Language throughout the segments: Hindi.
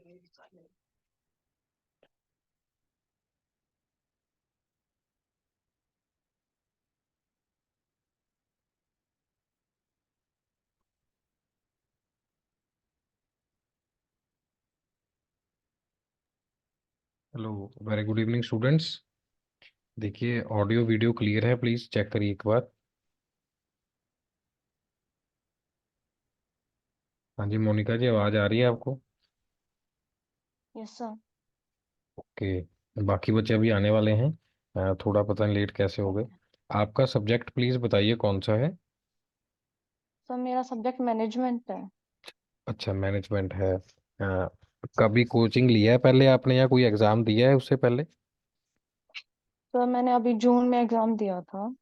Hello. Very good evening students. देखिए, ऑडियो वीडियो क्लियर है, प्लीज़ चेक करिए एक बार। हाँ जी मोनिका जी, आवाज़ आ रही है आपको? Yes sir. ओके। बाकी बच्चे अभी आने वाले हैं। थोड़ा पता नहीं लेट कैसे हो गए। ओके आपका सब्जेक्ट प्लीज़ बताइए कौन सा है? सर, मेरा सब्जेक्ट मैनेजमेंट है। अच्छा, मैनेजमेंट है। कभी कोचिंग लिया है पहले आपने, या कोई एग्ज़ाम दिया है उससे पहले? सर मैंने अभी जून में एग्जाम दिया था।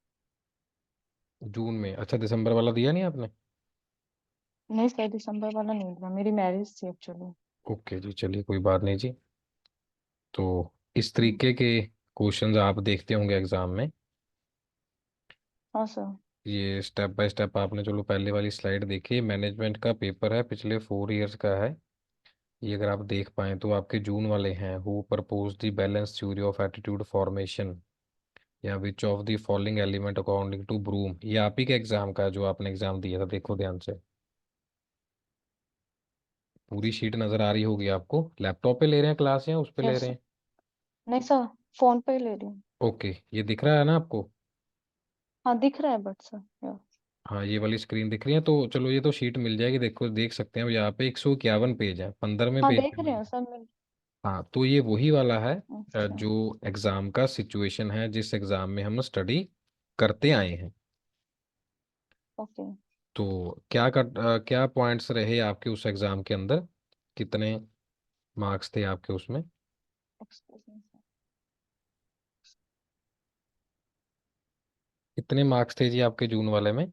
जून में? अच्छा, दिसंबर वाला दिया नहीं आपने? नहीं सर, दिसंबर वाला नहीं दिया, मेरी मैरिज थी एक्चुअली। ओके जी, चलिए कोई बात नहीं जी। तो इस तरीके के क्वेश्चंस आप देखते होंगे एग्ज़ाम में। हाँ सर। ये स्टेप बाय स्टेप आपने, चलो पहले वाली स्लाइड देखी, मैनेजमेंट का पेपर है, पिछले 4 इयर्स का है। ये अगर आप देख पाएँ तो आपके जून वाले हैं, who propose the balance theory of attitude formation, या which of the following element according to Vroom. ये आप ही के एग्जाम का है जो आपने एग्जाम दिया था, देखो ध्यान से। पूरी शीट नजर आ रही होगी आपको। लैपटॉप पे ले रहे हैं क्लास या उस पे ले यस रहे सर। हैं? नहीं सर, फोन पे ही ले रही हूँ। ओके, ये दिख रहा है ना आपको? हाँ दिख रहा है बट सर, यस। हाँ, ये वाली स्क्रीन दिख रही है तो चलो, ये तो शीट मिल जाएगी, देखो देख सकते हैं यहाँ पे 151 पेज है, 15वें हाँ पेज देख पे रहे मिल। हैं सर मैं। हाँ, तो ये वही वाला है अच्छा। जो एग्जाम का सिचुएशन है, जिस एग्जाम में हम स्टडी करते आए हैं। ओके। तो क्या पॉइंट्स रहे आपके उस एग्जाम के अंदर? कितने मार्क्स थे आपके उसमें? Excuse me sir. कितने मार्क्स थे जी आपके जून वाले में?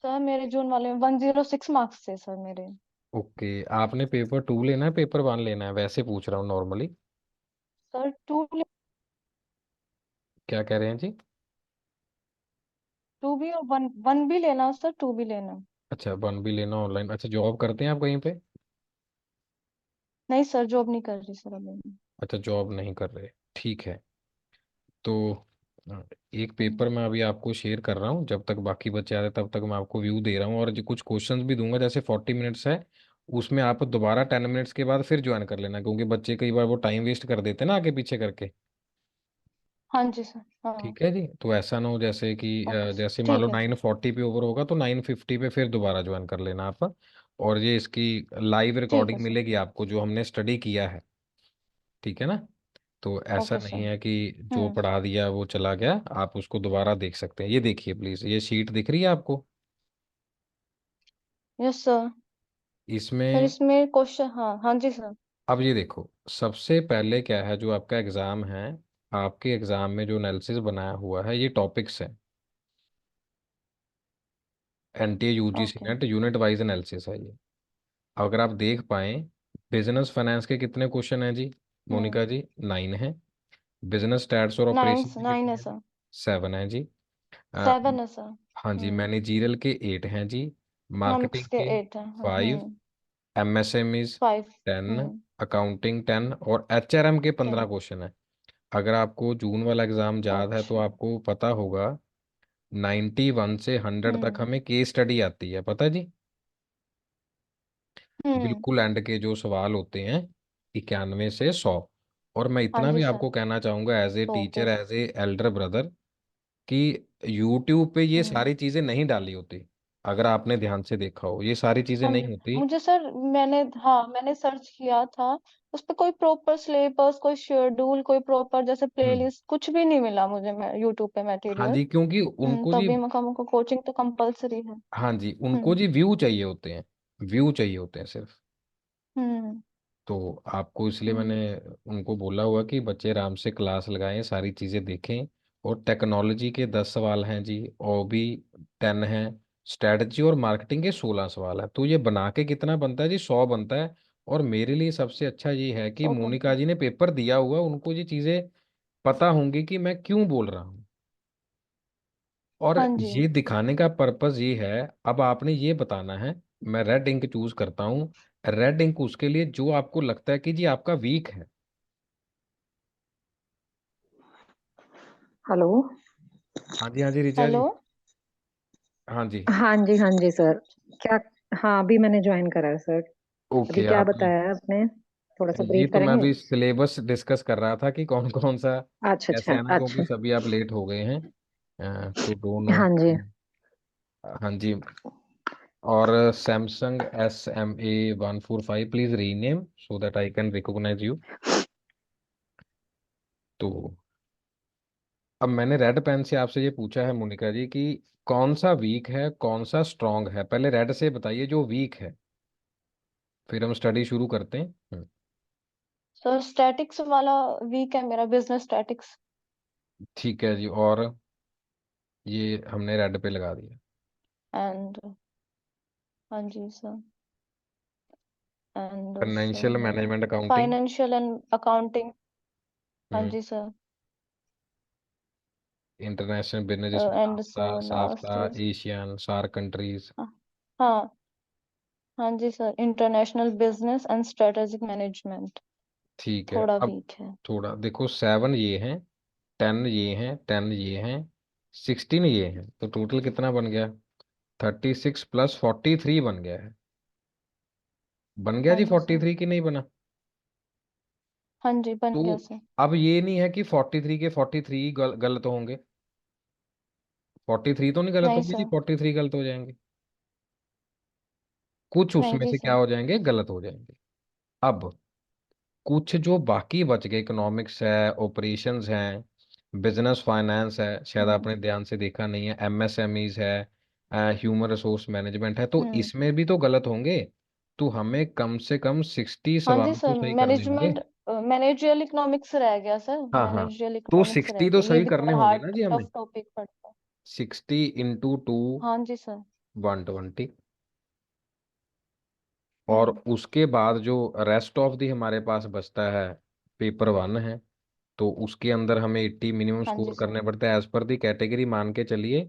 सर मेरे जून वाले में 106 मार्क्स थे सर मेरे। ओके, आपने पेपर 2 लेना है, पेपर 1 लेना है, वैसे पूछ रहा हूँ नॉर्मली। सर टू, क्या कह रहे हैं जी? टू भी और वन वन भी लेना सर, टू भी लेना। अच्छा, 1 भी लेना ऑनलाइन। अच्छा, जॉब करते हैं आप कहीं पे? नहीं सर, जॉब नहीं कर रही सर अभी मैं। अच्छा, जॉब नहीं कर रहे, ठीक है। तो अ, एक हम्म, पेपर मैं अभी आपको शेयर कर रहा हूँ, जब तक बाकी बच्चे आ रहे तब तक मैं आपको व्यू दे रहा हूँ, और जो कुछ क्वेश्चंस भी दूंगा, जैसे 40 मिनट्स है, उसमें आप दोबारा 10 मिनट्स के बाद फिर ज्वाइन कर लेना, क्योंकि बच्चे कई बार वो टाइम वेस्ट कर देते हैं ना आगे पीछे करके। हाँ जी सर, हाँ। ठीक है जी, तो ऐसा ना हो जैसे कि ओके जैसे मान लो ठीक है सर। 9:40 पे ओवर होगा तो 9:50 पे फिर दोबारा ज्वाइन कर लेना आप। और ये इसकी लाइव ठीक है रिकॉर्डिंग सर। मिलेगी आपको, जो हमने स्टडी किया है। ठीक है ना? तो ऐसा ओके नहीं सर। है कि जो हम्म। पढ़ा दिया वो चला गया, आप उसको दोबारा देख सकते हैं। ये देखिए प्लीज, ये शीट दिख रही है आपको? Yes sir. सर इसमें इसमें क्वेश्चन, हाँ हाँ जी सर। अब ये देखो, सबसे पहले क्या है, जो आपका एग्जाम है, आपके एग्जाम में जो एनालिसिस बनाया हुआ है, ये टॉपिक्स है। NTA UGC okay. Net unit wise analysis है ये। अगर आप देख पाएं, बिजनेस फाइनेंस के कितने क्वेश्चन हैं जी हम्म। मोनिका जी? 9 है। बिजनेस स्टैट्स और नाइन ऑपरेशन के नाइन कितने है हैं जी? सर। 7 है जी। अ, 7 है सर। हाँ जी, मैनेजरियल के 8 हैं जी। इकोनॉमिक्स मार्केटिंग के के 8 है। 5। एमएसएमईज 5। 10। हम्म। अकाउंटिंग 10, और एचआरएम के 15 10। क्वेश्चन है। अगर आपको जून वाला एग्जाम याद है तो अच्छा। आपको पता होगा, 91 से 100 तक हम्म। हमें केस स्टडी आती है, पता है जी? हम्म। बिल्कुल एंड के जो सवाल होते हैं, 91 से 100। और मैं हाँ इतना जी भी सर। आपको कहना चाहूंगा एज ए तो टीचर, फिर। एज ए एल्डर ब्रदर, कि यूट्यूब पे ये हम्म। सारी चीजें नहीं डाली होती। अगर आपने ध्यान से देखा हो, ये सारी चीजें हाँ नहीं जी। होती। मुझे सर, मैंने सर्च किया था। उस पे कोई प्रॉपर सिलेबस, कोई शेड्यूल, कोई प्रॉपर जैसे हम्म। प्लेलिस्ट कुछ भी नहीं मिला मुझे यूट्यूब पे हाँ मटेरियल। जी, क्योंकि उनको जी, तभी मैं कहूँ कोचिंग तो कंपलसरी है। हाँ जी, उनको हम्म। जी व्यू चाहिए होते हैं। व्यू चाहिए होते हैं सिर्फ। हम्म। तो आपको इसलिए मैंने हम्म। उनको बोला हुआ कि बच्चे आराम से क्लास लगाएं, सारी चीज़ें देखें। और टेक्नोलॉजी के 10 सवाल हैं जी, और भी 10 हैं। स्ट्रेटजी और मार्केटिंग के 16 सवाल हैं। तो ये बना के कितना बनता है जी? 100 बनता है। और मेरे लिए सबसे अच्छा ये है कि 100 मोनिका बनता जी ने पेपर दिया हुआ, उनको ये चीज़ें पता होंगी कि मैं क्यों बोल रहा हूँ। और है। हाँ जी। ये दिखाने का पर्पस ये है, अब आपने ये बताना है। मैं रेड इंक चूज करता हूँ, रेड इंक उसके लिए जो आपको लगता है कि जी आपका वीक है। हेलो। हाँ जी रिचा हेलो। जी। हाँ जी। हाँ जी सर। क्या? हाँ, अभी मैंने ज्वाइन करा है सर। अभी ओके क्या आप। बताया है आपने? थोड़ा सा ये ब्रीफ तो मैं करेंगे? अभी सिलेबस डिस्कस कर रहा था कि कौन कौन सा अच्छा कैसे अच्छा आना, क्योंकि अच्छा। सभी आप लेट हो गए हैं। तो दोनों। हाँ जी। हाँ जी। और Samsung SMA 145 please rename so that I can recognise you. तो अब मैंने रेड पेन से आपसे ये पूछा है मोनिका जी कि कौन सा वीक है कौन सा स्ट्रांग है। पहले रेड से बताइए जो वीक है, फिर हम स्टडी शुरू करते हैं। सर स्टैटिक्स वाला वीक है मेरा, बिजनेस स्टैटिक्स। ठीक है जी। और ये हमने रेड पे लगा दिया। एंड हाँ जी sir. And financial sir management accounting. Financial and accounting. हाँ जी सर। इंटरनेशनल बिजनेस जिसमें and NAFTA sir SAFTA last is, Asian SAARC countries. हाँ हाँ जी sir, international business and strategic management ठीक है। थोड़ा अब वीक है। थोड़ा देखो, 7 ये हैं, 10 ये हैं, 10 ये हैं, 16 ये हैं, तो टोटल कितना बन गया? 36 + 43 बन गया है। बन गया हाँ जी जी सर। 43 की नहीं बना? हाँ जी बन तो गया सर। अब ये नहीं है कि 43 के 43 गलत होंगे। 43 तो नहीं गलत नहीं होंगे जी, सर। 43 गलत हो जाएंगे। कुछ नहीं उसमें जी से क्या सर। हो जाएंगे, गलत हो जाएंगे। अब कुछ जो बाकी बच गए, इकोनॉमिक्स है, ऑपरेशंस हैं, बिजनेस फाइनेंस है, शायद हम्म आपने ध्यान से देखा नहीं है, MSMEs है, ह्यूमन रिसोर्स मैनेजमेंट है, तो हम्म। इसमें भी तो गलत होंगे। तो हमें कम से कम 60 हाँ जी सवाल तो सर, सही करने होंगे। मैनेजमेंट मैनेजरियल इकोनॉमिक्स रह गया सर, हाँ हाँ। मैनेजरियल तो इकोनॉमिक्स रह 60 तो गया, ये सही भी करने थोड़ा होंगे हार्ड ना जी हमें। टफ टॉपिक पड़ता है। 60 × 2 हाँ जी सर। 120। और हम्म। उसके बाद जो रेस्ट ऑफ दी हमारे पास बचता है, पेपर 1 है, तो उसके अंदर हमें 80 मिनिमम हाँ जी स्कोर सर। करने पड़ते हैं एज पर दी कैटेगरी। मान के चलिए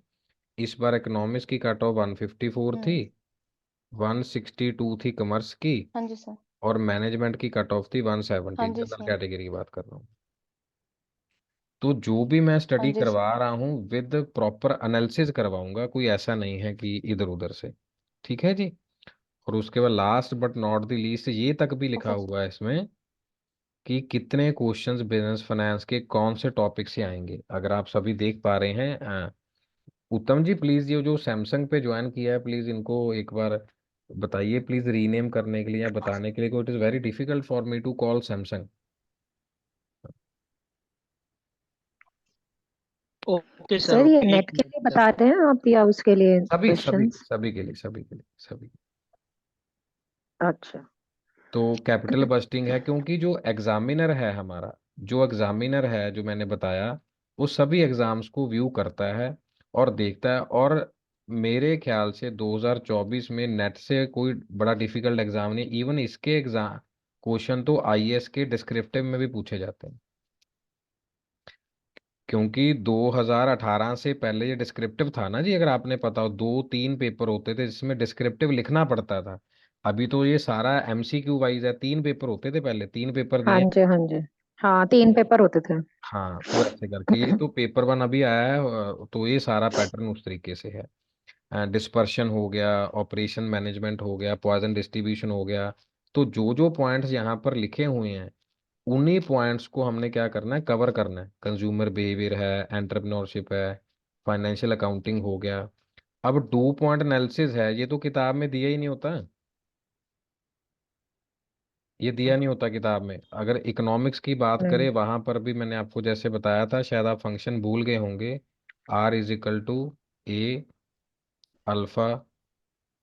इस बार इकोनॉमिक्स की कट ऑफ 154 थी, हम्म। 162 थी कॉमर्स की, हाँ जी सर। और मैनेजमेंट की कट ऑफ थी हाँ 170, जी जनरल सर। कैटेगरी की बात कर रहा हूँ। तो जो भी मैं हाँ स्टडी जी सर। करवा रहा हूँ विद प्रॉपर एनालिसिस करवाऊंगा, कोई ऐसा नहीं है कि इधर उधर से। ठीक है जी। और उसके बाद last but not the least ये तक भी लिखा ओके। हुआ है इसमें कि कितने क्वेश्चंस बिजनेस फाइनेंस के कौन से टॉपिक से आएंगे। अगर आप सभी देख पा रहे हैं, उत्तम जी प्लीज ये जो सैमसंग पे ज्वाइन किया है प्लीज इनको एक बार बताइए प्लीज रीनेम करने के लिए या बताने के लिए, it is very difficult for me to call Samsung. Okay sir, sir, ये ओके, एक नेट के मिनट लिए जस्ट। बता रहे हैं आप या उसके लिए सभी सभी क्वेश्चंस? सभी के लिए, सभी के लिए, सभी। अच्छा। तो कैपिटल बस्टिंग है, क्योंकि जो एग्जामिनर है हमारा, जो एग्जामिनर है जो मैंने बताया, वो सभी एग्जाम्स को व्यू करता है और देखता है। और मेरे ख्याल से 2024 में नेट से कोई बड़ा डिफिकल्ट एग्जाम नहीं, इवन इसके एग्जाम क्वेश्चन तो IAS के डिस्क्रिप्टिव में भी पूछे जाते हैं। क्योंकि 2018 से पहले ये डिस्क्रिप्टिव था ना जी, अगर आपने पता हो 2 3 पेपर होते थे जिसमें डिस्क्रिप्टिव लिखना पड़ता था। अभी तो ये सारा MCQ वाइज है, 3 पेपर होते थे पहले, 3 पेपर हाँ दिए। जी हाँ जी। हाँ, 3 पेपर होते थे। हाँ तो ऐसे करके ये तो पेपर 1 अभी आया है, तो ये सारा पैटर्न उस तरीके से है। डिस्पर्शन हो गया, ऑपरेशन मैनेजमेंट हो गया, पॉइजन डिस्ट्रीब्यूशन हो गया। तो जो जो पॉइंट्स यहाँ पर लिखे हुए हैं उन्हीं पॉइंट्स को हमने क्या करना है, कवर करना है। कंज्यूमर बिहेवियर है, एंटरप्रेन्योरशिप है, फाइनेंशियल अकाउंटिंग हो गया। अब 2 पॉइंट एनालिसिस है, ये तो किताब में दिया ही नहीं होता। ये दिया नहीं होता किताब में। अगर इकोनॉमिक्स की बात नहीं। करें वहां पर भी मैंने आपको जैसे बताया था, शायद आप फंक्शन भूल गए होंगे। R = A alpha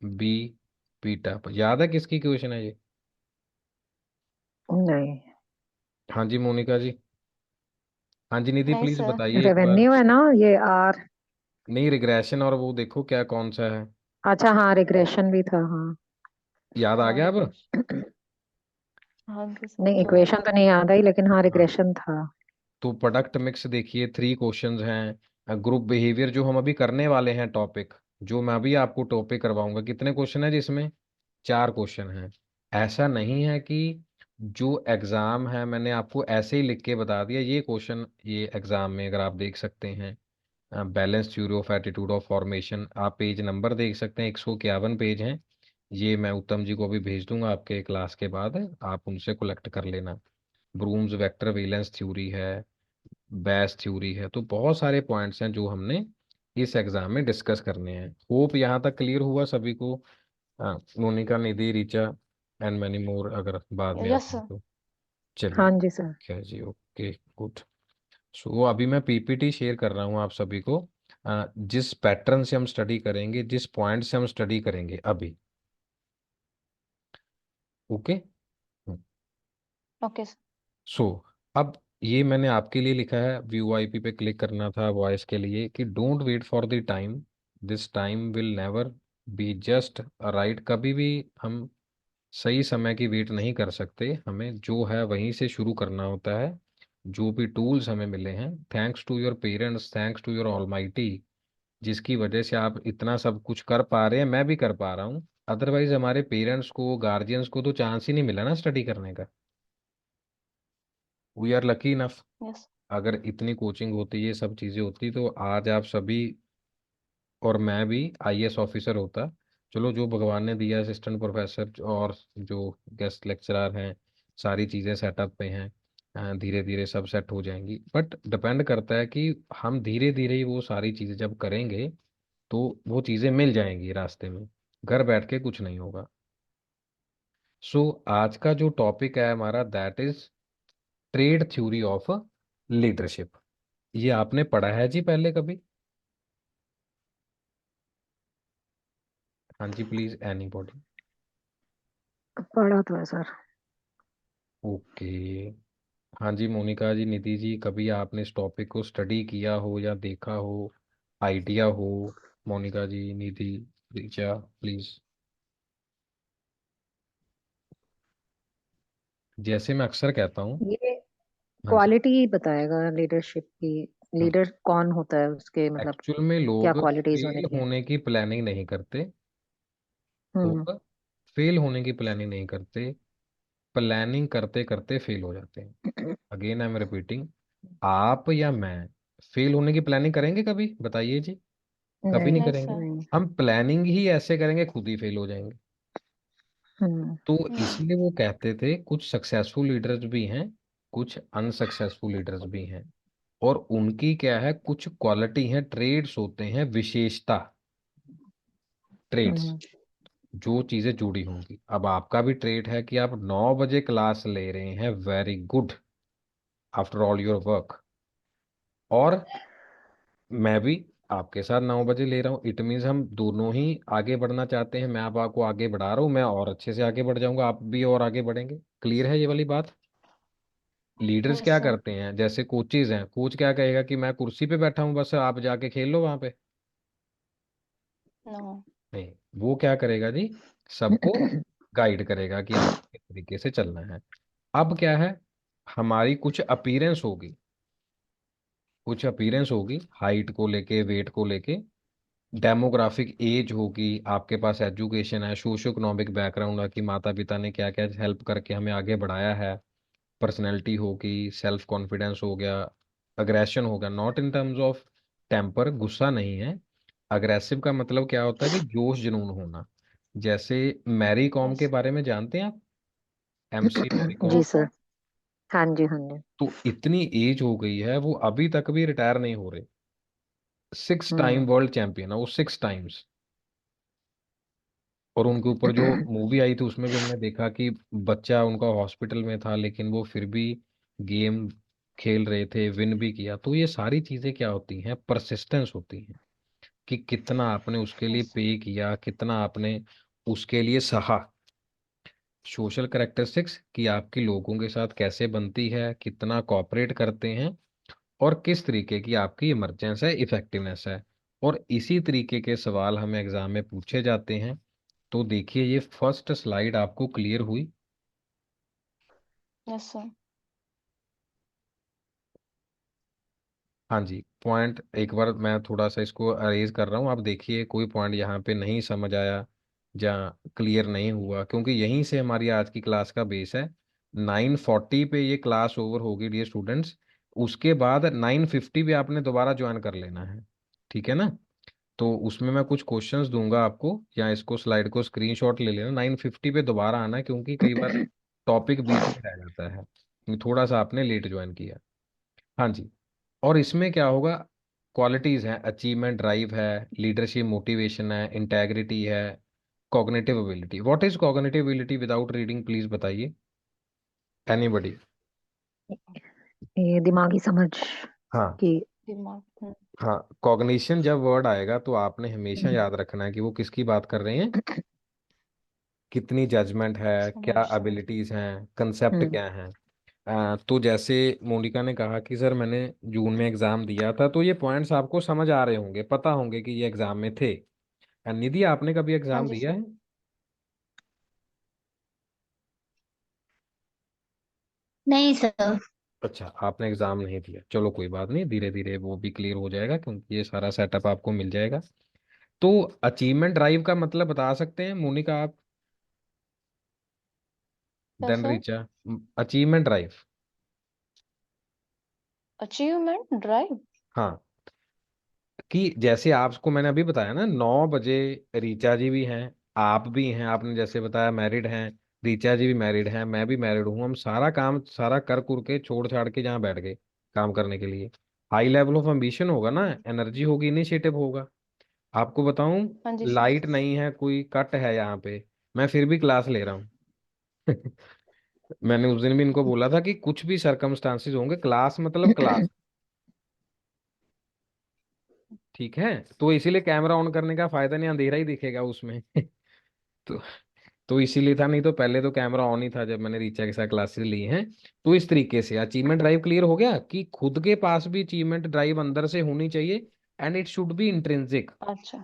B beta, याद है किसकी क्वेश्चन है ये? नहीं। हाँ जी मोनिका जी। हाँ जी निधि नहीं प्लीज सर। बताइए एक बार। रेवेन्यू है ना ये आर? नहीं, रिग्रेशन और वो देखो क्या कौन सा है। अच्छा, हाँ, रिग्रेशन भी था, हाँ। याद आ हाँ गया अब? रिग्रेशन। हाँ जी सर नहीं, थोड़ा। इक्वेशन तो नहीं याद आई, लेकिन हाँ, हाँ। रिग्रेशन था। तो प्रोडक्ट मिक्स देखिए 3 क्वेश्चंस हैं। ग्रुप बिहेवियर जो हम अभी करने वाले हैं टॉपिक, जो मैं अभी आपको टॉपिक करवाऊंगा, कितने क्वेश्चन है जिसमें? 4 क्वेश्चन हैं। ऐसा नहीं है कि जो एग्ज़ाम है मैंने आपको ऐसे ही लिख के बता दिया ये क्वेश्चन, ये एग्ज़ाम में अगर आप देख सकते हैं, balance theory of attitude of formation, आप पेज नंबर देख सकते हैं, 151 पेज हैं। ये मैं उत्तम जी को भी भेज दूंगा आपके क्लास के बाद, आप उनसे कलेक्ट कर लेना। ब्रूम्स वेक्टर वैलेंस थ्योरी है, बैस थ्योरी है, तो बहुत सारे पॉइंट्स हैं जो हमने इस एग्जाम में डिस्कस करने हैं। होप यहाँ तक क्लियर हुआ सभी को। मोनिका, निधि, रिचा एंड मैनी मोर अगर बाद में यस आते हैं सर। तो। चलिए, हाँ जी सर। क्या जी, ओके, गुड। सो अभी मैं पीपीटी शेयर कर रहा हूँ आप सभी को। जिस पैटर्न से हम स्टडी करेंगे, जिस पॉइंट से हम स्टडी करेंगे अभी, ओके। Okay sir. सो अब ये मैंने आपके लिए लिखा है, व्यू आईपी पे क्लिक करना था वॉइस के लिए, कि don't wait for the time, this time will never be just right. कभी भी हम सही समय की वेट नहीं कर सकते, हमें जो है वहीं से शुरू करना होता है। जो भी टूल्स हमें मिले हैं, thanks to your parents, thanks to your almighty, जिसकी वजह से आप इतना सब कुछ कर पा रहे हैं, मैं भी कर पा रहा हूँ। अदरवाइज हमारे पेरेंट्स को, गार्जियंस को तो चांस ही नहीं मिला ना स्टडी करने का। We are lucky enough. Yes. अगर इतनी कोचिंग होती, ये सब चीज़ें होती, तो आज आप सभी और मैं भी आईएएस ऑफिसर होता। चलो, जो भगवान ने दिया, असिस्टेंट प्रोफेसर और जो गेस्ट लेक्चरर हैं, सारी चीज़ें सेटअप पे हैं, धीरे धीरे सब सेट हो जाएंगी। बट डिपेंड करता है कि हम धीरे धीरे ही वो सारी चीज़ें जब करेंगे तो वो चीज़ें मिल जाएंगी रास्ते में। घर बैठ के कुछ नहीं होगा। सो आज का जो टॉपिक है हमारा, that is trade theory of leadership. ये आपने पढ़ा है जी पहले कभी? हाँ जी, प्लीज एनी बॉडी। पढ़ा तो है सर। ओके। हाँ जी, मोनिका जी, निधि जी, कभी आपने इस टॉपिक को स्टडी किया हो या देखा हो, आइडिया हो? मोनिका जी, निधि, रिचा, प्लीज। जैसे मैं अक्सर कहता हूँ। ये हाँ जी। क्वालिटी बताएगा लीडरशिप की। लीडर कौन होता है, उसके मतलब एक्चुअल में क्या लोग क्वालिटीज होनी फेल चाहिए। होने की प्लानिंग नहीं करते। हम्म। लोग फेल होने की प्लानिंग नहीं करते, प्लानिंग करते करते फेल हो जाते हैं। अगेन आई एम रिपीटिंग, आप या मैं फेल होने की प्लानिंग करेंगे कभी? बताइए जी। कभी नहीं नहीं। नहीं करेंगे। सर। नहीं। हम प्लानिंग ही ऐसे करेंगे, खुद ही फेल हो जाएंगे। हम्म। तो हम्म। इसलिए वो कहते थे, कुछ सक्सेसफुल लीडर्स भी हैं, कुछ अनसक्सेसफुल लीडर्स भी हैं, और उनकी क्या है, कुछ क्वालिटी है, ट्रेड्स होते हैं, विशेषता, ट्रेड्स, हम्म। जो चीजें जुड़ी होंगी। अब आपका भी ट्रेड है कि आप 9 बजे क्लास ले रहे हैं, very good, after all your work. और मैं भी आपके साथ 9 बजे ले रहा हूँ, इट मीन्स हम दोनों ही आगे बढ़ना चाहते हैं। मैं आप आपको आगे बढ़ा रहा हूँ, मैं और अच्छे से आगे बढ़ जाऊंगा, आप भी और आगे बढ़ेंगे। क्लियर है ये वाली बात? लीडर्स यस क्या सर। करते हैं, जैसे कोचेज हैं, कोच क्या कहेगा कि मैं कुर्सी पे बैठा हूँ, बस आप जाके खेल लो वहां पे। नो। नहीं, वो क्या करेगा जी, सबको गाइड करेगा कि आपको किस तरीके से चलना है। अब क्या है, हमारी कुछ अपीयरेंस होगी, कुछ अपीयरेंस होगी, हाइट को लेके, वेट को लेके, डेमोग्राफिक एज होगी, आपके पास एजुकेशन है, सोशो इकोनॉमिक बैकग्राउंड है कि माता पिता ने क्या क्या हेल्प करके हमें आगे बढ़ाया है, पर्सनैलिटी होगी, सेल्फ कॉन्फिडेंस हो गया, अग्रेशन होगा, not in terms of temper, गुस्सा नहीं है। अग्रेसिव का मतलब क्या होता है कि जोश जुनून होना। जैसे मैरी कॉम के यस। बारे में जानते हैं आप? एमसी मैरी कॉम। जी यस सर। सर। हाँ जी, हाँ जी। तो इतनी एज हो गई है, वो अभी तक भी रिटायर नहीं हो रहे। 6 टाइम हम्म। वर्ल्ड चैंपियन है वो, 6 टाइम्स। और उनके ऊपर जो मूवी आई थी उसमें भी हमने देखा कि बच्चा उनका हॉस्पिटल में था, लेकिन वो फिर भी गेम खेल रहे थे, विन भी किया। तो ये सारी चीजें क्या होती हैं, परसिस्टेंस होती हैं, कि कितना आपने उसके लिए यस। पे किया, कितना आपने उसके लिए सहा। सोशल करेक्टरिस्टिक्स कि आपकी लोगों के साथ कैसे बनती है, कितना कॉपरेट करते हैं, और किस तरीके की आपकी इमरजेंस है, इफेक्टिवनेस है। और इसी तरीके के सवाल हमें एग्जाम में पूछे जाते हैं। तो देखिए, ये फर्स्ट स्लाइड आपको क्लियर हुई? Yes sir. हाँ जी, पॉइंट एक बार मैं थोड़ा सा इसको अरेज कर रहा हूँ, आप देखिए कोई पॉइंट यहाँ पे नहीं समझ आया जहाँ क्लियर नहीं हुआ, क्योंकि यहीं से हमारी आज की क्लास का बेस है। 9:40 पे ये क्लास ओवर होगी डियर स्टूडेंट्स। उसके बाद 9:50 पे आपने दोबारा ज्वाइन कर लेना है, ठीक है ना। तो उसमें मैं कुछ क्वेश्चंस दूंगा आपको, या इसको स्लाइड को स्क्रीनशॉट ले लेना। 9:50 पे दोबारा आना है, क्योंकि कई बार टॉपिक बीच में रह जाता है, थोड़ा सा आपने लेट ज्वाइन किया। हाँ जी। और इसमें क्या होगा, क्वालिटीज हैं, अचीवमेंट ड्राइव है, लीडरशिप मोटिवेशन है, इंटेग्रिटी है, cognitive ability. What is cognitive ability without reading, please बताइए एनीबडी। ये दिमागी समझ हाँ। की। दिमाग। हाँ, कॉग्निशन जब वर्ड आएगा तो आपने हमेशा हम्म, याद रखना है कि वो किसकी बात कर रहे हैं, कितनी जजमेंट है, क्या समझ समझ। एबिलिटीज हैं, कंसेप्ट हम्म, क्या है। तो जैसे मोनिका ने कहा कि सर मैंने जून में एग्जाम दिया था, तो ये पॉइंट्स आपको समझ आ रहे होंगे, पता होंगे कि ये एग्जाम में थे। निधि, आपने कभी हाँ एग्जाम जी दिया सर। है? नहीं सर। अच्छा, आपने एग्जाम नहीं दिया, चलो कोई बात नहीं, धीरे धीरे वो भी क्लियर हो जाएगा, क्योंकि ये सारा सेटअप आपको मिल जाएगा। तो अचीवमेंट ड्राइव का मतलब बता सकते हैं मोनिका आप, क्या then sir? Richa. Achievement drive. Achievement drive. हाँ, कि जैसे आपको मैंने अभी बताया ना, 9 बजे रीचा जी भी हैं, आप भी हैं, आपने जैसे बताया मैरिड हैं, रीचा जी भी मैरिड हैं, मैं भी मैरिड हूँ, हम सारा काम सारा कर कुर के छोड़ छाड़ के जहाँ बैठ गए काम करने के लिए। हाई लेवल ऑफ एम्बिशन होगा ना, एनर्जी होगी, इनिशिएटिव होगा। आपको बताऊं, हाँ जी सर। लाइट नहीं है, कोई कट है यहाँ पे, मैं फिर भी क्लास ले रहा हूँ। मैंने उस दिन भी इनको बोला था कि कुछ भी सरकमस्टांसिस होंगे, क्लास मतलब क्लास, ठीक है। तो इसीलिए कैमरा ऑन करने का फायदा नहीं, अंधेरा ही दिखेगा उसमें। तो तो इसीलिए था, नहीं तो पहले तो कैमरा ऑन ही था जब मैंने रीचा के साथ क्लासेस ली हैं। तो इस तरीके से अचीवमेंट ड्राइव क्लियर हो गया कि खुद के पास भी अचीवमेंट ड्राइव अंदर से होनी चाहिए, and it should be intrinsic. अच्छा।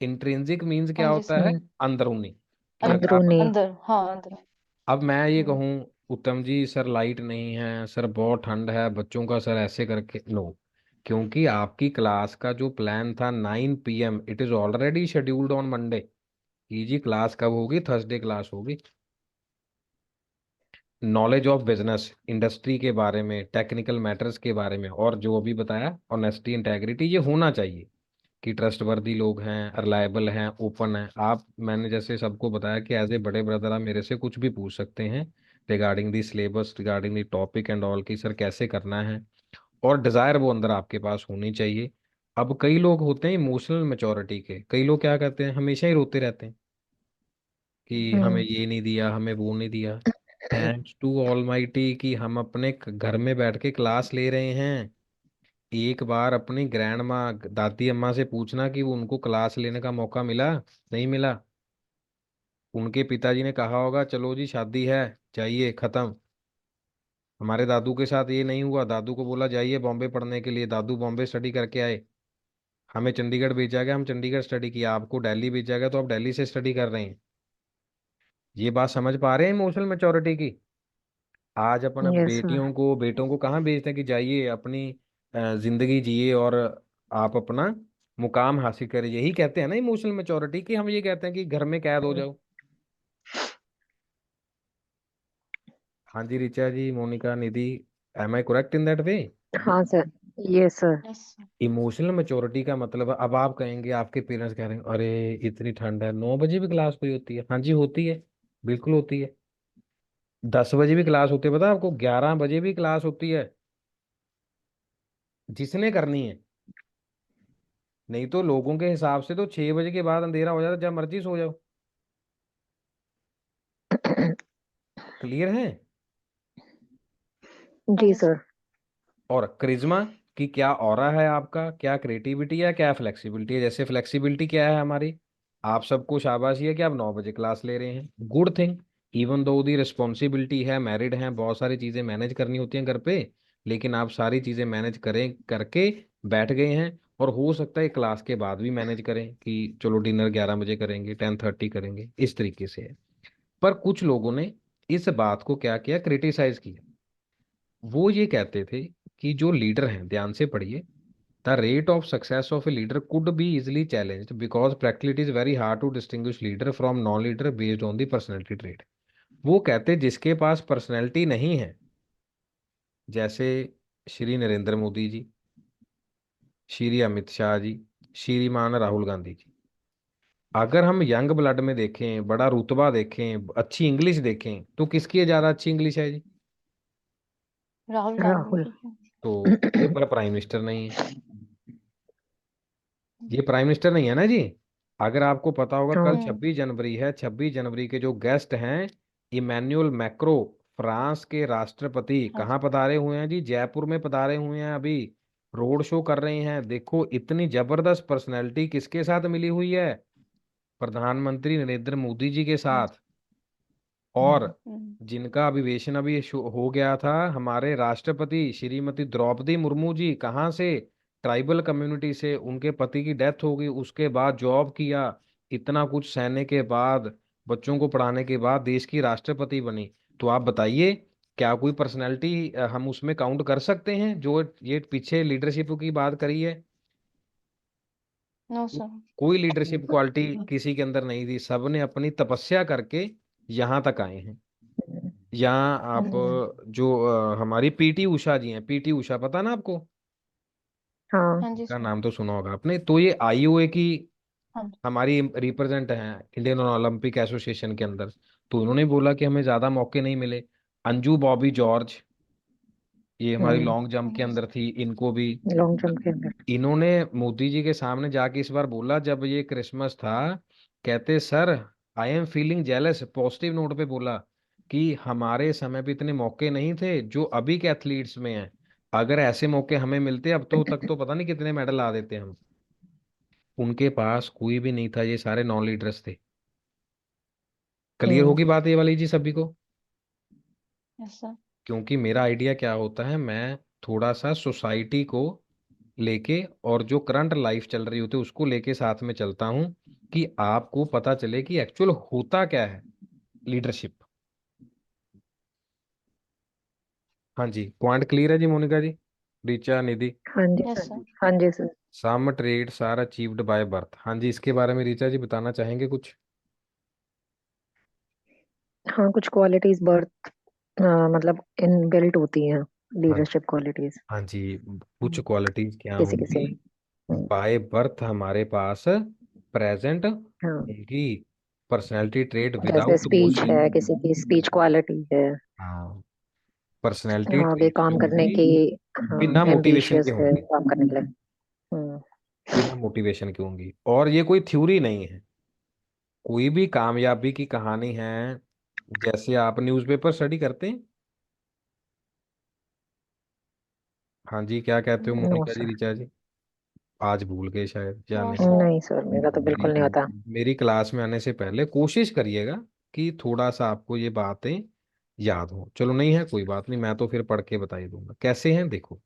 इंट्रिंसिक मीन्स हाँ क्या जी होता सर। है, हम्म, अंदरूनी, कि अगर आप, अंदरूनी। अंदर, हाँ अंदर। अब मैं ये हम्म। कहूँ उत्तम जी सर लाइट नहीं है सर, बहुत ठंड है बच्चों का सर, ऐसे करके नो। क्योंकि आपकी क्लास का जो प्लान था 9 PM, it is already scheduled on Monday. कि जी क्लास कब होगी, थर्सडे क्लास होगी। नॉलेज ऑफ बिजनेस, इंडस्ट्री के बारे में, टेक्निकल मैटर्स के बारे में, और जो अभी बताया ऑनेस्टी इंटेग्रिटी, ये होना चाहिए कि ट्रस्टवर्दी लोग हैं, रिलायबल हैं, ओपन हैं। आप, मैंने जैसे सबको बताया कि एज ए बड़े ब्रदर आप मेरे से कुछ भी पूछ सकते हैं regarding the syllabus, regarding the topic and all, की सर कैसे करना है। और डिजायर वो अंदर आपके पास होनी चाहिए। अब कई लोग होते हैं इमोशनल मेच्योरिटी के, कई लोग क्या करते हैं, हमेशा ही रोते रहते हैं कि हमें हम्म, ये नहीं दिया, हमें वो नहीं दिया। थैंक्स टू ऑलमाइटी कि हम अपने घर में बैठ के क्लास ले रहे हैं। एक बार अपनी ग्रैंड माँ, दादी अम्मा से पूछना कि वो उनको क्लास लेने का मौका मिला, नहीं मिला। उनके पिताजी ने कहा होगा चलो जी शादी है, जाइए, खत्म। हमारे दादू के साथ ये नहीं हुआ, दादू को बोला जाइए बॉम्बे पढ़ने के लिए, दादू बॉम्बे स्टडी करके आए। हमें चंडीगढ़ भेजा गया, हम चंडीगढ़ स्टडी किया, आपको दिल्ली भेजा गया तो आप दिल्ली से स्टडी कर रहे हैं। ये बात समझ पा रहे हैं इमोशनल मेच्योरिटी की। आज अपन यस सर। बेटों को कहाँ भेजते हैं कि जाइए अपनी जिंदगी जिए और आप अपना मुकाम हासिल करें, यही कहते हैं ना इमोशनल मेच्योरिटी, कि हम ये कहते हैं कि घर में कैद हो जाओ। हाँ जी Richa ji, Monika, Nidhi, am I correct in that way? हाँ sir. Yes sir. Yes. Emotional maturity का मतलब, अब आप कहेंगे, आपके पेरेंट्स कह रहे हैं अरे इतनी ठंड है, 9 बजे भी क्लास हुई होती है? हाँ जी होती है, बिल्कुल होती है। 10 बजे भी क्लास होती है, पता है आपको, 11 बजे भी क्लास होती है, जिसने करनी है। नहीं तो लोगों के हिसाब से तो 6 बजे के बाद अंधेरा हो जाता है, जब मर्जी सो जाओ। क्लियर है? हाँ जी जी सर। सर। और करिश्मा, कि क्या ऑरा है आपका, क्या क्रिएटिविटी है, क्या फ्लेक्सिबिलिटी है। जैसे फ्लेक्सिबिलिटी क्या है हमारी, आप सबको शाबाशी है कि आप 9 बजे क्लास ले रहे हैं, गुड थिंग। इवन दो दी रिस्पॉन्सिबिलिटी है, मैरिड हैं, बहुत सारी चीजें मैनेज करनी होती हैं घर पे, लेकिन आप सारी चीजें मैनेज करें करके बैठ गए हैं। और हो सकता है क्लास के बाद भी मैनेज करें कि चलो डिनर 11 बजे करेंगे, 10:30 करेंगे, इस तरीके से है। पर कुछ लोगों ने इस बात को क्या किया, क्रिटिसाइज किया। वो ये कहते थे कि जो लीडर हैं, ध्यान से पढ़िए, the rate of success of a leader could be easily challenged because practically it is very hard to distinguish leader from non leader based on the personality trait. वो कहते जिसके पास पर्सनैलिटी नहीं है, जैसे श्री नरेंद्र मोदी जी, श्री अमित शाह जी, श्रीमान राहुल गांधी जी, अगर हम यंग ब्लड में देखें, बड़ा रुतबा देखें, अच्छी इंग्लिश देखें, तो किसकी ज्यादा अच्छी इंग्लिश है जी? राहुल गांधी राहुल। की है। तो ये पर प्राइम मिनिस्टर नहीं है, ये प्राइम मिनिस्टर नहीं है ना जी। अगर आपको पता होगा कल हाँ 26 जनवरी है, 26 जनवरी के जो गेस्ट हैं, इमैनुअल मैक्रो, फ्रांस के राष्ट्रपति, हाँ कहाँ पधारे हुए हैं जी? जयपुर में पधारे हुए हैं, अभी रोड शो कर रहे हैं। देखो इतनी जबरदस्त पर्सनैलिटी किसके साथ मिली हुई है? प्रधानमंत्री नरेंद्र मोदी जी के हाँ। साथ। और हम्म, जिनका अभिवेशन अभी हो गया था, हमारे राष्ट्रपति श्रीमती द्रौपदी मुर्मू जी, कहाँ से? ट्राइबल कम्युनिटी से। उनके पति की डेथ हो गई, उसके बाद जॉब किया, इतना कुछ सहने के बाद, बच्चों को पढ़ाने के बाद देश की राष्ट्रपति बनी। तो आप बताइए, क्या कोई पर्सनैलिटी हम उसमें काउंट कर सकते हैं जो ये पीछे लीडरशिप की बात करी है? No sir. कोई लीडरशिप क्वालिटी किसी के अंदर नहीं थी, सबने अपनी तपस्या करके यहाँ तक आए हैं। यहाँ आप जो हमारी पीटी उषा जी हैं, पीटी उषा पता ना आपको? हाँ हाँ जी इनका सर। नाम तो सुना होगा आपने। तो ये आईओए की हाँ जी। हमारी रिप्रेजेंट हैं इंडियन ओलंपिक एसोसिएशन के अंदर। तो उन्होंने बोला कि हमें ज्यादा मौके नहीं मिले। अंजू बॉबी जॉर्ज, ये हमारी लॉन्ग जंप के अंदर थी, इनको भी लॉन्ग जंप के अंदर। इन्होंने मोदी जी के सामने जाके इस बार बोला, जब ये क्रिसमस था, कहते sir I am feeling jealous, positive note पे बोला कि हमारे समय पे इतने मौके नहीं थे जो अभी के एथलीट्स में हैं। अगर ऐसे मौके हमें मिलते अब तो तक तो पता नहीं कितने मेडल ला देते हम। उनके पास कोई भी नहीं था, ये सारे नॉन लीडर्स थे। क्लियर हम्म होगी बात ये वाली जी सभी को? Yes sir. क्योंकि मेरा आइडिया क्या होता है, मैं थोड़ा सा सोसाइटी को लेके और जो करंट लाइफ चल रही होती है उसको लेके साथ में चलता हूँ, कि आपको पता चले कि एक्चुअल होता क्या है लीडरशिप। हाँ जी, पॉइंट क्लियर है जी मोनिका जी, ऋचा, निधि? हाँ जी यस सर। सर। हाँ जी sir. Some traits are achieved by birth. हाँ जी, इसके बारे में ऋचा जी बताना चाहेंगे कुछ? हाँ कुछ क्वालिटीज बर्थ मतलब इनबिल्ट होती हैं, हाँ, लीडरशिप क्वालिटीज हाँ जी, कुछ क्वालिटीज क्या किसी किसी होंगी में। हम्म, बाय बर्थ हमारे पास प्रेजेंट हाँ होगी, पर्सनैलिटी ट्रेड जैसे विदाउट स्पीच मोटिव। है, किसी की स्पीच क्वालिटी है, हाँ, पर्सनैलिटी आगे ट्रेट काम जो करने होंगी की, हाँ बिना मोटिवेशन के एम्बिशियस है होंगी, काम करने के लिए। हम्म बिना मोटिवेशन की होंगी। और ये कोई थ्योरी नहीं है, कोई भी कामयाबी की कहानी है। जैसे आप न्यूज़पेपर स्टडी करते हैं? हाँ जी, क्या कहते हो नो मोनिका जी, सर। ऋचा जी? आज भूल गए शायद या नो नहीं? सर। नहीं सर, मेरा तो मेरी बिल्कुल नहीं होता। मेरी क्लास में आने से पहले कोशिश करिएगा कि थोड़ा सा आपको ये बातें याद हो। चलो नहीं है कोई बात नहीं, मैं तो फिर पढ़ के बता ही दूंगा कैसे हैं। देखो,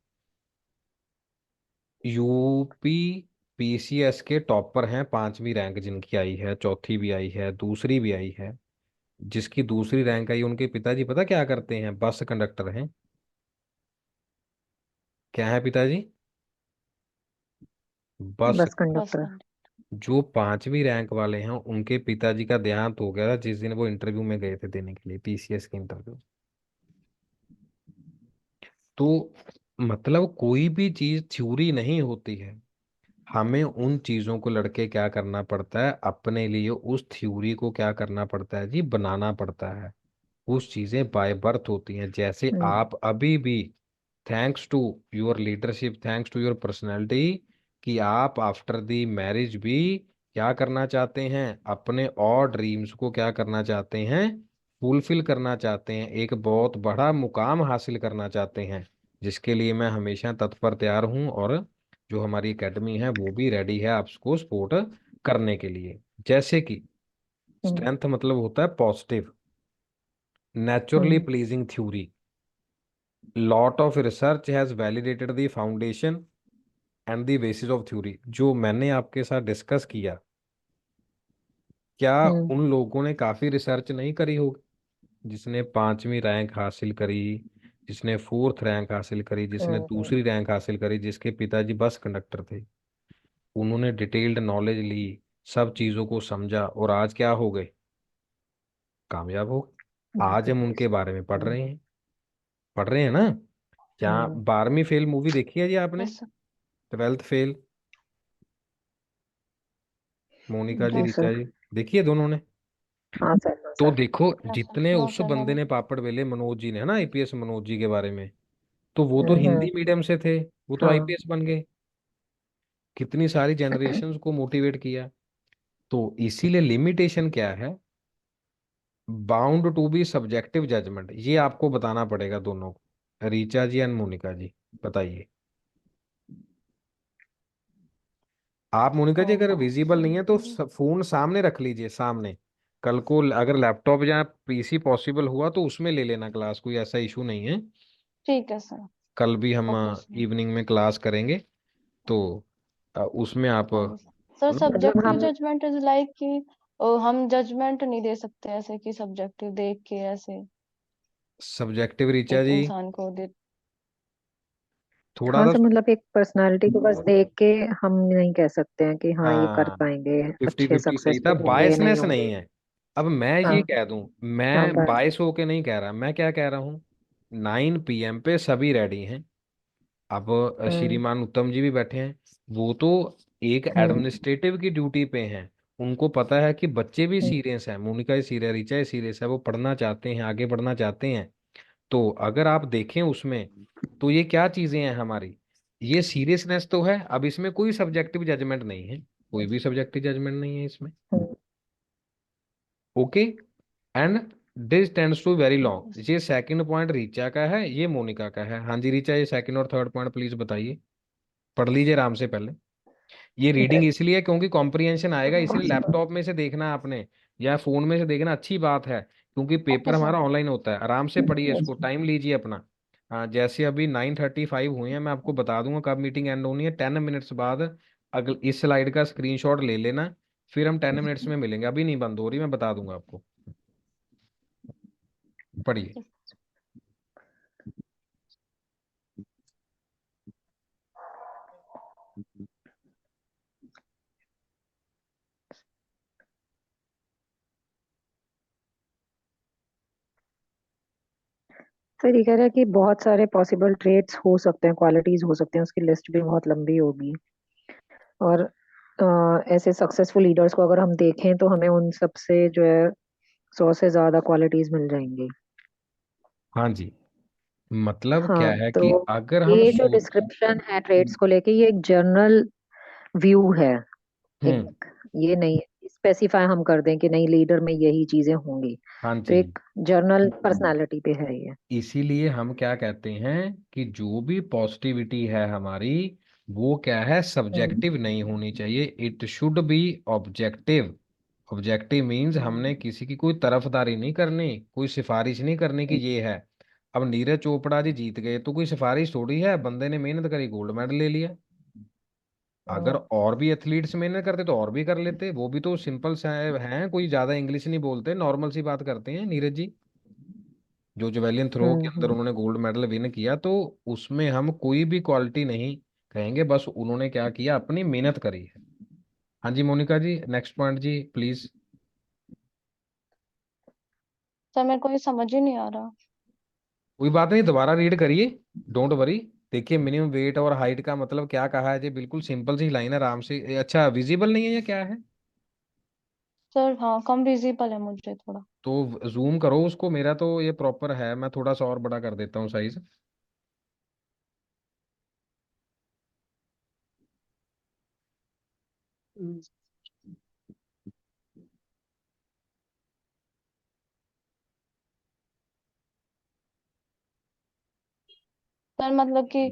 यूपी पीसीएस के टॉपर हैं, 5वीं रैंक जिनकी आई है, चौथी भी आई है, दूसरी भी आई है। जिसकी दूसरी रैंक आई, उनके पिताजी पता क्या करते हैं? बस कंडक्टर हैं। क्या है पिताजी? बस। बस बस कंडक्टर। कंडक्टर। जो 5वीं रैंक वाले हैं उनके पिताजी का देहांत हो गया था जिस दिन वो इंटरव्यू में गए थे देने के लिए, पीसीएस के इंटरव्यू। तो मतलब कोई भी चीज थ्योरी नहीं होती है, हमें उन चीजों को लड़के क्या करना पड़ता है, अपने लिए उस थ्योरी को क्या करना पड़ता है जी, बनाना पड़ता है। उस चीजें बाय बर्थ होती हैं। जैसे हम्म आप अभी भी, thanks to your leadership, thanks to your personality, कि आप आफ्टर दी मैरिज भी क्या करना चाहते हैं, अपने और ड्रीम्स को क्या करना चाहते हैं, फुलफिल करना चाहते हैं, एक बहुत बड़ा मुकाम हासिल करना चाहते हैं, जिसके लिए मैं हमेशा तत्पर तैयार हूं। और जो हमारी एकेडमी है वो भी रेडी है आपको सपोर्ट करने के लिए। जैसे कि हम्म स्ट्रेंथ मतलब होता है positive, naturally hmm pleasing theory, lot of research has validated the foundation and the basis of theory. जो मैंने आपके साथ डिस्कस किया, क्या हम्म उन लोगों ने काफी रिसर्च नहीं करी होगी जिसने 5वीं रैंक हासिल करी, जिसने 4th रैंक हासिल करी, जिसने हम्म। दूसरी रैंक हासिल करी, जिसके पिताजी बस कंडक्टर थे, उन्होंने डिटेल्ड नॉलेज ली, सब चीजों को समझा, और आज क्या हो गए, कामयाब हो गए। आज हम उनके बारे में पढ़ हम्म। रहे हैं, पढ़ रहे हैं ना। क्या हम्म। 12वीं फेल मूवी देखी है जी आपने? Yes sir. 12th fail, Monika ji, no Richa sir. जी, देखी है दोनों ने? हाँ सर, नो तो सर। देखो, नो सर, जितने नो उस सर बंदे मैंने। ने पापड़ बेले, मनोज जी ने, है ना, आईपीएस मनोज जी के बारे में, तो वो तो हम्म। हिंदी मीडियम से थे, वो तो हाँ। आईपीएस बन गए, कितनी सारी जनरेशन्स को मोटिवेट किया। तो इसीलिए लिमिटेशन क्या है, bound to be subjective judgement, ये आपको बताना पड़ेगा दोनों को, रीचा जी एंड मोनिका जी, बताइए। आप मोनिका जी अगर विजिबल नहीं है तो फोन सामने रख लीजिए, सामने। कल को अगर लैपटॉप या पीसी पॉसिबल हुआ तो उसमें ले लेना क्लास, कोई ऐसा इशू नहीं है। ठीक है सर। कल भी हम ओके सर। इवनिंग में क्लास करेंगे, तो उसमें आप हाँ जी सर। मतलब सब्जेक्टिव हम जजमेंट इज लाइक कि हम जजमेंट नहीं दे सकते ऐसे कि सब्जेक्टिव देख के ऐसे सब्जेक्टिव रीचा एक जी, इंसान को दे। थोड़ा हाँ सा, सर, मतलब एक पर्सनालिटी को बस देख के हम नहीं कह सकते हैं कि हाँ ये कर हाँ, पाएंगे, 50-50 अच्छे सही था, सक्सेसफुल होंगे या नहीं बायसनेस नहीं होंगे। है। अब मैं ये हाँ। कह दूं, हाँ मैं बस। बायस होके नहीं कह रहा, मैं क्या कह रहा हूँ, 9 PM पे सभी रेडी हैं। अब हम्म। श्रीमान उत्तम जी भी बैठे हैं, वो तो एक हम्म। एडमिनिस्ट्रेटिव की ड्यूटी पे हैं, उनको पता है कि बच्चे भी हम्म। सीरियस हैं, मोनिका ही सीरियस, रिचा ही सीरियस है, वो पढ़ना चाहते हैं, आगे बढ़ना चाहते हैं। तो अगर आप देखें उसमें, तो ये क्या चीजें हैं हमारी, ये सीरियसनेस तो है। अब इसमें कोई सब्जेक्टिव जजमेंट नहीं है, कोई भी सब्जेक्टिव जजमेंट नहीं है इसमें। Hmm. Okay, and this tends to very okay long. ये सेकंड पॉइंट रीचा का है, ये मोनिका का है। हाँ जी रीचा, ये सेकंड और थर्ड पॉइंट प्लीज बताइए, पढ़ लीजिए आराम से पहले। ये रीडिंग इसलिए क्योंकि कॉम्प्रिहेंशन आएगा, इसलिए सर। लैपटॉप में से देखना आपने या फोन में से देखना अच्छी बात है, क्योंकि ओके पेपर सर। हमारा ऑनलाइन होता है। आराम से पढ़िए इसको, टाइम लीजिए अपना। हाँ, जैसे अभी 9:35 हुए हैं, मैं आपको बता दूंगा कब मीटिंग एंड होनी है, 10 मिनट्स बाद। अगल इस स्लाइड का स्क्रीनशॉट ले लेना, फिर हम 10 मिनट्स में मिलेंगे, अभी नहीं बंद हो रही, मैं बता दूंगा आपको। पढ़िए। सर ये कह रहा है कि बहुत सारे पॉसिबल ट्रेट्स हो सकते हैं, क्वालिटीज हो सकते हैं, उसकी लिस्ट भी बहुत लंबी होगी। और ऐसे सक्सेसफुल लीडर्स को अगर हम देखें तो हमें उन सब से जो है 100 से ज्यादा क्वालिटीज मिल जाएंगी। हाँ जी, मतलब क्या हाँ है तो कि अगर हम ये जो सोच, डिस्क्रिप्शन है ट्रेड्स को लेके, ये एक जनरल व्यू है। हम्म, एक ये नहीं स्पेसिफाई हम कर दें कि नहीं लीडर में यही चीजें होंगी। हाँ तो जी, एक जर्नल पर्सनालिटी पे है ये। इसीलिए हम क्या कहते हैं कि जो भी पॉजिटिविटी है हमारी, वो क्या है, हम्म। सब्जेक्टिव नहीं होनी चाहिए, it should be objective. Objective means हमने हम्म। किसी की कोई तरफदारी नहीं करनी, कोई सिफारिश नहीं करनी कि ये है। अब नीरज चोपड़ा जी जीत गए तो कोई सिफारिश थोड़ी है, बंदे ने मेहनत करी, गोल्ड मेडल ले लिया। अगर और भी एथलीट्स मेहनत करते तो और भी कर लेते, वो भी तो सिंपल से हैं, कोई ज्यादा इंग्लिश नहीं बोलते, नॉर्मल सी बात करते हैं नीरज जी। जो जेवेलियन थ्रो के अंदर हम्म। उन्होंने गोल्ड मेडल विन किया, तो उसमें हम कोई भी क्वालिटी नहीं कहेंगे, बस उन्होंने क्या किया, अपनी मेहनत करी है। हाँ जी मोनिका जी, नेक्स्ट पॉइंट जी प्लीज। सर मेरे को ये समझ ही नहीं आ रहा। कोई बात नहीं, दोबारा रीड करिए, डोंट वरी। देखिए, मिनिमम वेट और हाइट का मतलब क्या कहा है जी, बिल्कुल सिंपल सी लाइन है, आराम से। अच्छा, विजिबल नहीं है या क्या है? सर हाँ, कम विजिबल है मुझे थोड़ा। तो जूम करो उसको, मेरा तो ये प्रॉपर है, मैं थोड़ा सा और बड़ा कर देता हूँ साइज। सर मतलब कि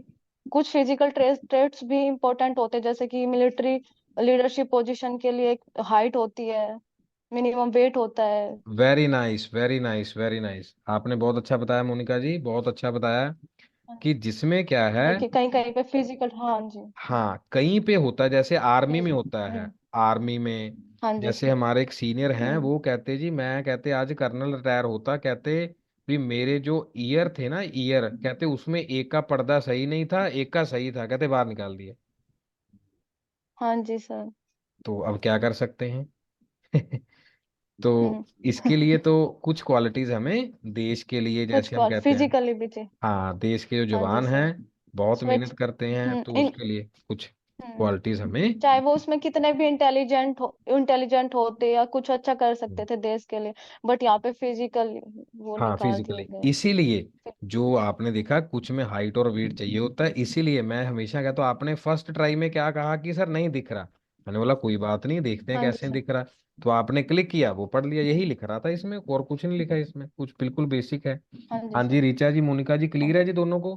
कुछ फिजिकल ट्रेट्स भी इम्पोर्टेंट होते हैं, जैसे कि मिलिट्री लीडरशिप पोजीशन के लिए एक हाइट होती है, मिनिमम वेट होता है। Very nice, very nice, very nice, आपने बहुत अच्छा बताया मोनिका जी, बहुत अच्छा बताया, कि जिसमें क्या है, देखिए कहीं कहीं पे फिजिकल, हाँ जी। हाँ कहीं पे होता है, जैसे आर्मी में होता है, हम्म। आर्मी में हाँ जी जैसे सर। हमारे एक सीनियर हैं, वो कहते जी, मैं कहते आज कर्नल रिटायर होता, कहते भी मेरे जो ईयर थे ना, ईयर कहते उसमें एक का पर्दा सही नहीं था, एक का सही था, कहते बाहर निकाल दिए। हाँ जी सर। तो अब क्या कर सकते हैं? तो हम्म। इसके लिए तो कुछ क्वालिटीज हमें देश के लिए, कुछ जैसे हम कॉल कहते हैं, फिजिकली भी चाहिए। हाँ देश के जो हाँ जी जवान सर। हैं बहुत उसमें मेहनत करते हैं, तो इन उसके लिए कुछ हम्म, क्वालिटीज हमें। चाहे वो उसमें कितने भी इंटेलिजेंट होते या कुछ अच्छा कर सकते थे देश के लिए, बट यहाँ पे फिजिकल वो हाँ निकाल दिए फिजिकली, गए। इसीलिए जो आपने देखा कुछ में हाइट और वेट चाहिए होता है, इसीलिए मैं हमेशा कहता हूँ, आपने फर्स्ट ट्राई में क्या कहा कि सर नहीं दिख रहा, मैंने बोला कोई बात नहीं, देखते हैं हाँ जी कैसे सर। दिख रहा। तो आपने क्लिक किया, वो पढ़ लिया, यही लिख रहा था इसमें, और कुछ नहीं लिखा इसमें, कुछ बिल्कुल बेसिक है। हाँ जी हाँ सर। जी ऋचा जी, मोनिका जी, हाँ क्लियर है जी दोनों को?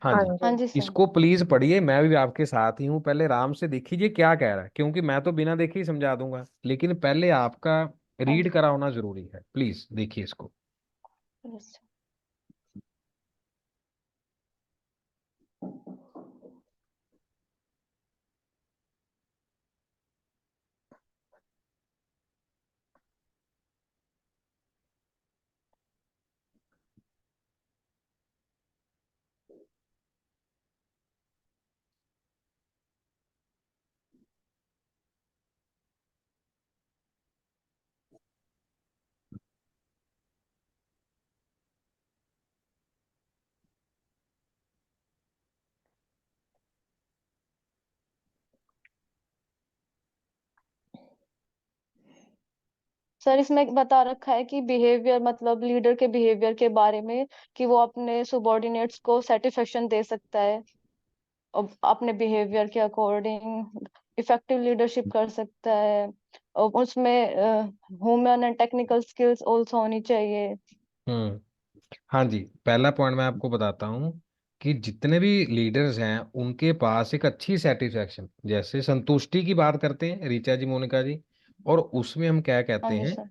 हाँ हाँ जी। हाँ जी। जी सर। इसको प्लीज पढ़िए, मैं भी आपके साथ ही हूँ, पहले आराम से देखिए क्या कह रहा है, क्योंकि मैं तो बिना देखे ही समझा दूंगा, लेकिन पहले आपका हाँ रीड जी करा होना जरूरी है, प्लीज देखिए इसको। सर। सर इसमें बता रखा है कि बिहेवियर मतलब लीडर के बिहेवियर के बारे में, कि वो अपने सुबॉर्डिनेट्स को सेटिस्फेक्शन दे सकता है और अपने बिहेवियर के अकॉर्डिंग इफेक्टिव लीडरशिप कर सकता है। और उसमें human and technical skills also होनी चाहिए। हम्म। हाँ जी, पहला पॉइंट मैं आपको बताता हूँ कि जितने भी लीडर्स हैं उनके पास एक अच्छी सेटिस्फैक्शन, जैसे संतुष्टि की बात करते हैं ऋचा जी, मोनिका जी, और उसमें हम क्या हाँ कहते जी हैं सर।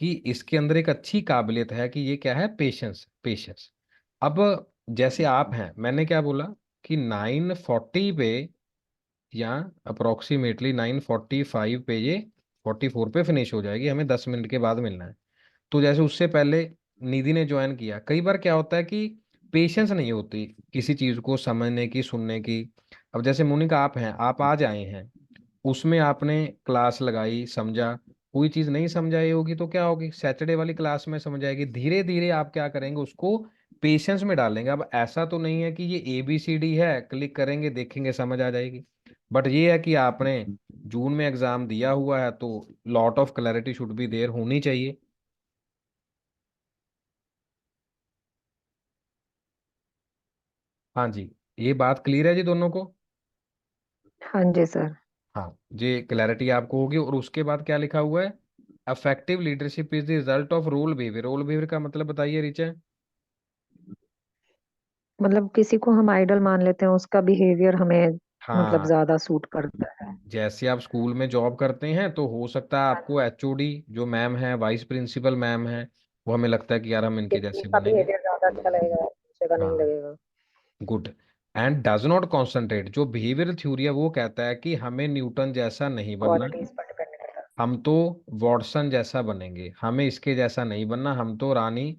कि इसके अंदर एक अच्छी काबिलियत है कि ये क्या है, पेशेंस, पेशेंस। अब जैसे आप हैं, मैंने क्या बोला कि 9:40 पे या अप्रोक्सीमेटली 9:45 पे ये 44 पे फिनिश हो जाएगी, हमें 10 मिनट के बाद मिलना है। तो जैसे उससे पहले निधि ने ज्वाइन किया, कई बार क्या होता है कि पेशेंस नहीं होती किसी चीज को समझने की, सुनने की। अब जैसे मोनिका आप हैं, आप आज आए हैं, उसमें आपने क्लास लगाई, समझा, कोई चीज नहीं समझ आई होगी तो क्या होगी, सैटरडे वाली क्लास में समझ आएगी, धीरे धीरे आप क्या करेंगे, उसको पेशेंस में डालेंगे। अब ऐसा तो नहीं है कि ये ABCD है, क्लिक करेंगे देखेंगे समझ आ जाएगी, बट ये है कि आपने जून में एग्जाम दिया हुआ है, तो lot of clarity should be there होनी चाहिए। हाँ जी, ये बात क्लियर है जी दोनों को? हाँ जी सर। हाँ, ये क्लैरिटी आपको होगी। और उसके बाद क्या लिखा हुआ है, effective leadership is the result of role behaviour. Role behaviour का मतलब बताइए ऋचा। मतलब किसी को हम आइडल मान लेते हैं, उसका बिहेवियर हमें मतलब हाँ, ज्यादा सूट करता है। जैसे आप स्कूल में जॉब करते हैं तो हो सकता है आपको HOD जो मैम है, वाइस प्रिंसिपल मैम है, वो हमें लगता है कि यार हम इनके जैसे किसका बनेंगे। बिहेवियर ज्यादा अच्छा लगेगा, दूसरे का नहीं हाँ, लगेगा। Good. And does not concentrate, जो बिहेवियर थ्योरी है वो कहता है कि हमें न्यूटन जैसा नहीं बनना, क्वालिटीज पर डिपेंड करता है। हम तो वॉटसन जैसा बनेंगे, हमें इसके जैसा नहीं बनना, हम तो रानी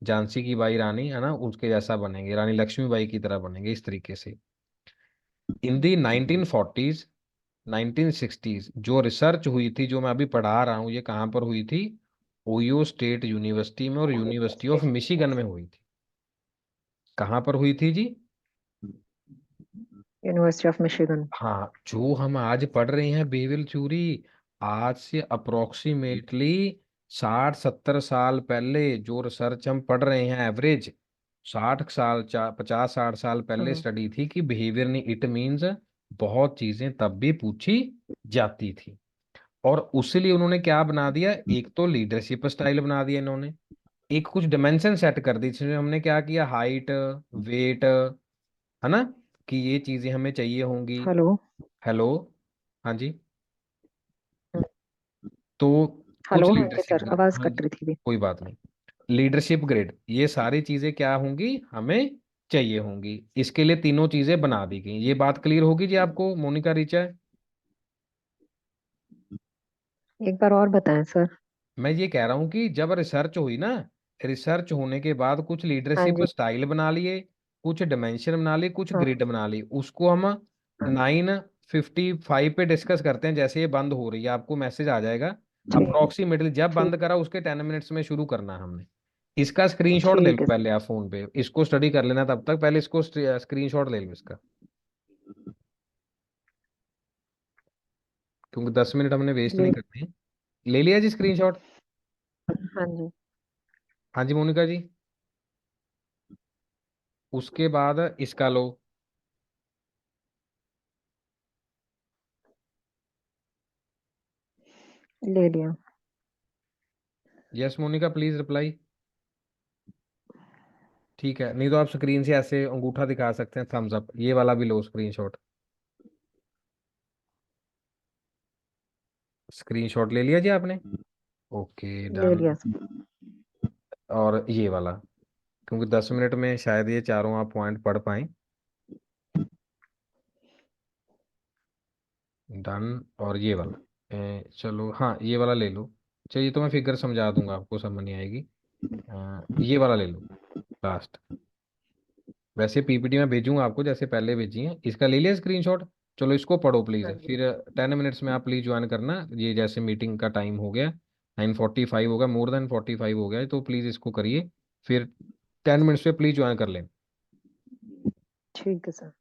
झांसी की बाई रानी है ना, उसके जैसा बनेंगे, रानी लक्ष्मीबाई की तरह बनेंगे, इस तरीके से। इन दी 1940s 1960s जो रिसर्च हुई थी, जो मैं अभी पढ़ा रहा हूँ, ये कहाँ पर हुई थी, ओयो स्टेट यूनिवर्सिटी में और यूनिवर्सिटी ऑफ मिशिगन में हुई थी। कहाँ पर हुई थी जी? University of Michigan. हाँ, जो हम आज पढ़ रहे हैं बिहेवियर थ्योरी, आज से अप्रोक्सीमेटली 60-70 साल पहले जो रिसर्च हम पढ़ रहे हैं, एवरेज 60 साल, 50-60 साल पहले हाँ। स्टडी थी कि बिहेवियर नहीं, इट मीन्स बहुत चीजें तब भी पूछी जाती थी। और उसीलिए उन्होंने क्या बना दिया, एक तो लीडरशिप स्टाइल बना दिया इन्होंने, एक कुछ डिमेंशन सेट कर दी, जिसमें हमने क्या किया, हाइट, वेट, है ना, कि ये चीजें हमें चाहिए होंगी। हेलो। हेलो, हाँ जी। तो हेलो, कुछ हाँ जी लीडरशिप सर, ग्रेड, आवाज हाँ कट जी, रही थी भी। कोई बात नहीं, लीडरशिप ग्रेड, ये सारी चीजें क्या होंगी, हमें चाहिए होंगी, इसके लिए तीनों चीजें बना दी गई। ये बात क्लियर होगी जी आपको, मोनिका, रीचा? एक बार और बताएं सर। मैं ये कह रहा हूँ कि जब रिसर्च हुई ना, रिसर्च होने के बाद कुछ हाँ लीडरशिप जी। स्टाइल बना लिए, कुछ डिमेंशन बना लिए, कुछ हाँ ग्रिड बना ली, उसको हम हाँ, 9:55 पे डिस्कस करते हैं। जैसे ये बंद हो रही है आपको मैसेज आ जाएगा। ठीक अप्रोक्सीमेटली जब ठीक बंद करा उसके 10 मिनट्स में शुरू करना है हमने। इसका स्क्रीनशॉट ले ठीक लो है सर। पहले आप फोन पे, इसको स्टडी कर लेना तब तक, पहले इसको स्क्रीनशॉट ले लो इसका, क्योंकि 10 मिनट हमने वेस्ट नहीं ले करने हैं। ले लिया जी स्क्रीनशॉट? हाँ जी, हाँ जी मोनिका जी। उसके बाद इसका लो। ले लिया। Yes Monica please reply. ठीक है, नहीं तो आप स्क्रीन से ऐसे अंगूठा दिखा सकते हैं, थम्स अप, ये वाला भी लो स्क्रीनशॉट। स्क्रीनशॉट ले लिया जी आपने? ओके ले डन। लिया सर। और ये वाला, क्योंकि 10 मिनट में शायद ये चारों आप पॉइंट पढ़ पाए। डन। और ये वाला चलो हाँ ये वाला ले लो। चलिए तो मैं फिगर समझा दूंगा आपको, समझ नहीं आएगी। ये वाला ले लो लास्ट। वैसे पीपीटी में भेजूंगा आपको जैसे पहले भेजी है, इसका ले लिया स्क्रीनशॉट। चलो इसको पढ़ो प्लीज, हाँ जी। फिर 10 मिनट्स में आप प्लीज ज्वाइन करना। ये जैसे मीटिंग का टाइम हो गया, 9:45 हो गया, मोर देन 45 हो गया है, तो प्लीज इसको करिए, फिर 10 मिनट्स पे प्लीज ज्वाइन कर लें। ठीक है सर।